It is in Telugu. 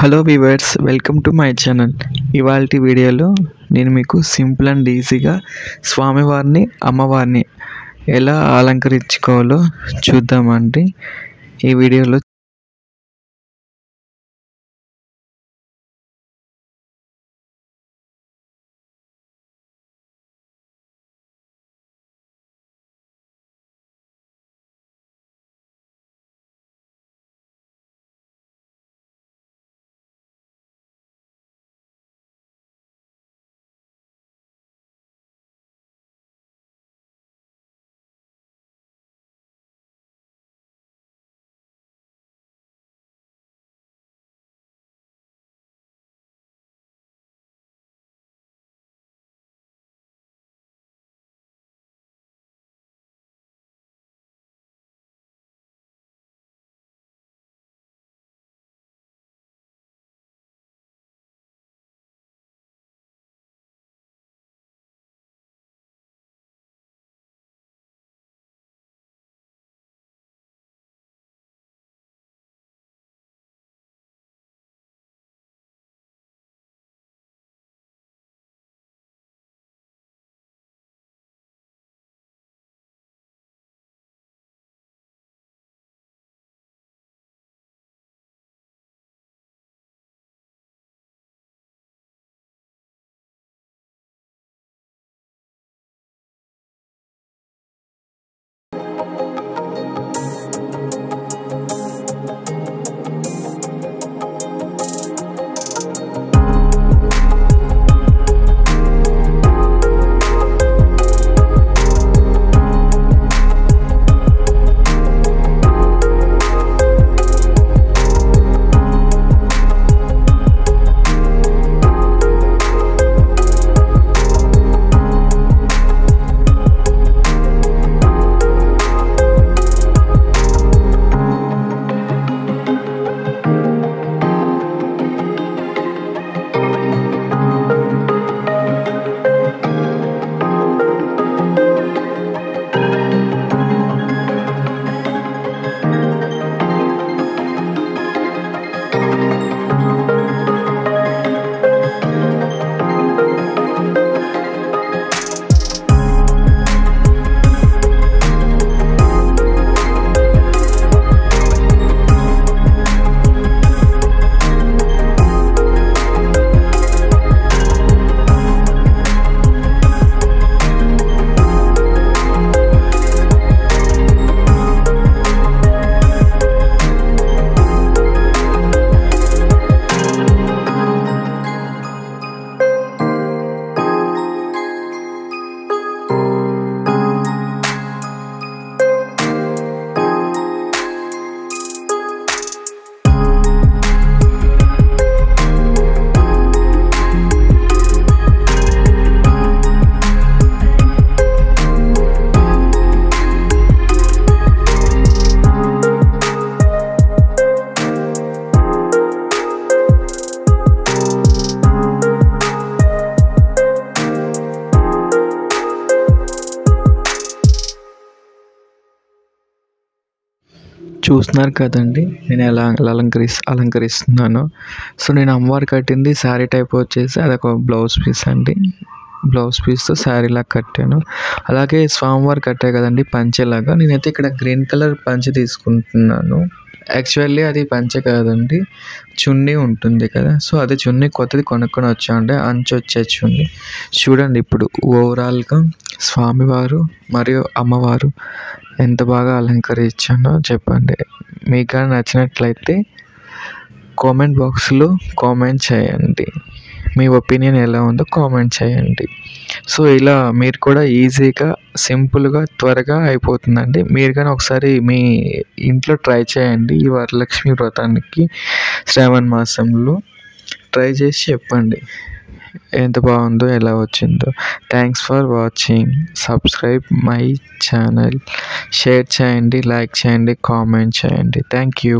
Hello weavers, welcome to my channel. ఇవాల్టి వీడియోలో నేను మీకు సింపుల్ అండ్ ఈజీగా స్వామివారిని అమ్మవారిని ఎలా అలంకరించుకోవాలో చూద్దామండి ఈ వీడియోలో. చూస్తున్నారు కదండి నేను ఎలా అలంకరిస్తున్నాను. సో నేను అమ్మవారు కట్టింది శారీ టైప్ వచ్చేసి అదొక బ్లౌజ్ పీస్ అండి. బ్లౌజ్ పీస్తో శారీలాగా కట్టాను. అలాగే స్వామివారు కట్టాయి కదండి పంచెలాగా, నేనైతే ఇక్కడ గ్రీన్ కలర్ పంచె తీసుకుంటున్నాను. యాక్చువల్లీ అది పంచె కాదండి, చున్నీ ఉంటుంది కదా. సో అది చున్నీ కొత్తది కొనుక్కొని వచ్చామండి, అంచు వచ్చే చున్నీ. చూడండి ఇప్పుడు ఓవరాల్గా స్వామివారు మరియు అమ్మవారు ఎంత బాగా అలంకరించానో చెప్పండి. మీకు కానీ నచ్చినట్లయితే కామెంట్ బాక్స్లో కామెంట్ చేయండి. మీ ఒపీనియన్ ఎలా ఉందో కామెంట్ చేయండి. సో ఇలా మీరు కూడా ఈజీగా సింపుల్గా త్వరగా అయిపోతుందండి. మీరు కానీ ఒకసారి మీ ఇంట్లో ట్రై చేయండి. ఈ వరలక్ష్మి వ్రతానికి శ్రావణ మాసంలో ట్రై చేసి చెప్పండి ఎంత బాగుందో, ఎలా వచ్చిందో. Thanks for watching. Subscribe my channel. Share చేయండి, లైక్ చేయండి, కామెంట్ చేయండి. Thank you.